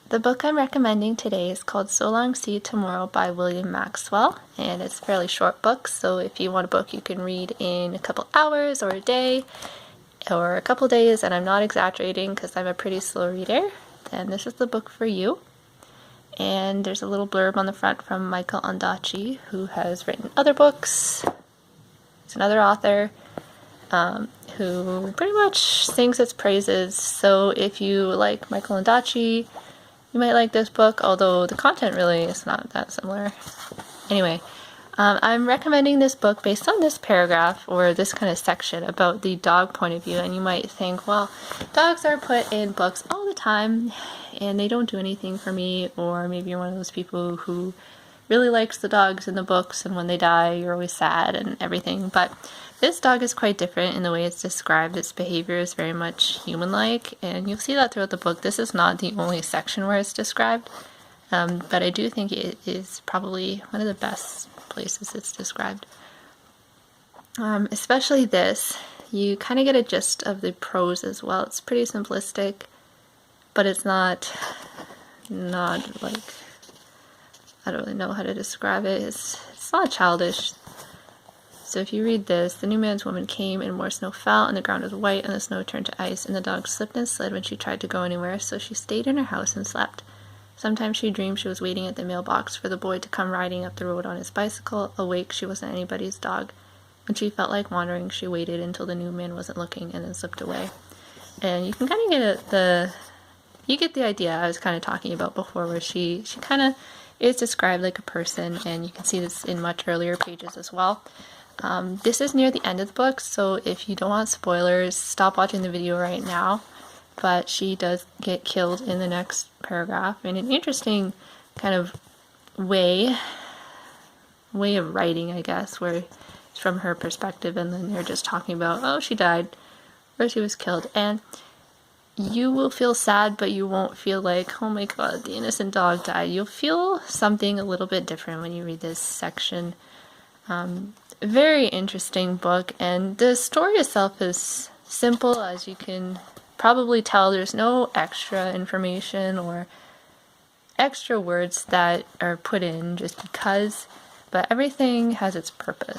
The book I'm recommending today is called So Long See You Tomorrow by William Maxwell, and it's a fairly short book, so if you want a book you can read in a couple hours or a day or a couple days, and I'm not exaggerating because I'm a pretty slow reader, then this is the book for you. And there's a little blurb on the front from Michael Ondaatje, who has written other books. He's another author who pretty much sings its praises, so if you like Michael Ondaatje, you might like this book, although the content really is not that similar. Anyway, I'm recommending this book based on this paragraph, or this kind of section, about the dog point of view, and you might think, well, dogs are put in books all the time, and they don't do anything for me, or maybe you're one of those people who really likes the dogs in the books, and when they die, you're always sad and everything, but this dog is quite different in the way it's described. Its behavior is very much human-like, and you'll see that throughout the book. This is not the only section where it's described, but I do think it is probably one of the best places it's described. Especially this, you kind of get a gist of the prose as well. It's pretty simplistic, but it's not like, I don't really know how to describe it. It's not childish. So if you read this, the new man's woman came and more snow fell, and the ground was white, and the snow turned to ice, and the dog slipped and slid when she tried to go anywhere, so she stayed in her house and slept. Sometimes she dreamed she was waiting at the mailbox for the boy to come riding up the road on his bicycle. Awake, she wasn't anybody's dog. When she felt like wandering, she waited until the new man wasn't looking and then slipped away. And you can kind of get you get the idea I was kind of talking about before, where she kind of is described like a person, and you can see this in much earlier pages as well. This is near the end of the book, so if you don't want spoilers, stop watching the video right now. But she does get killed in the next paragraph in an interesting kind of way of writing, I guess, where it's from her perspective, and then they're just talking about, oh, she died, or she was killed. And you will feel sad, but you won't feel like, oh my god, the innocent dog died. You'll feel something a little bit different when you read this section. Very interesting book, and the story itself is simple, as you can probably tell. There's no extra information or extra words that are put in just because, but everything has its purpose.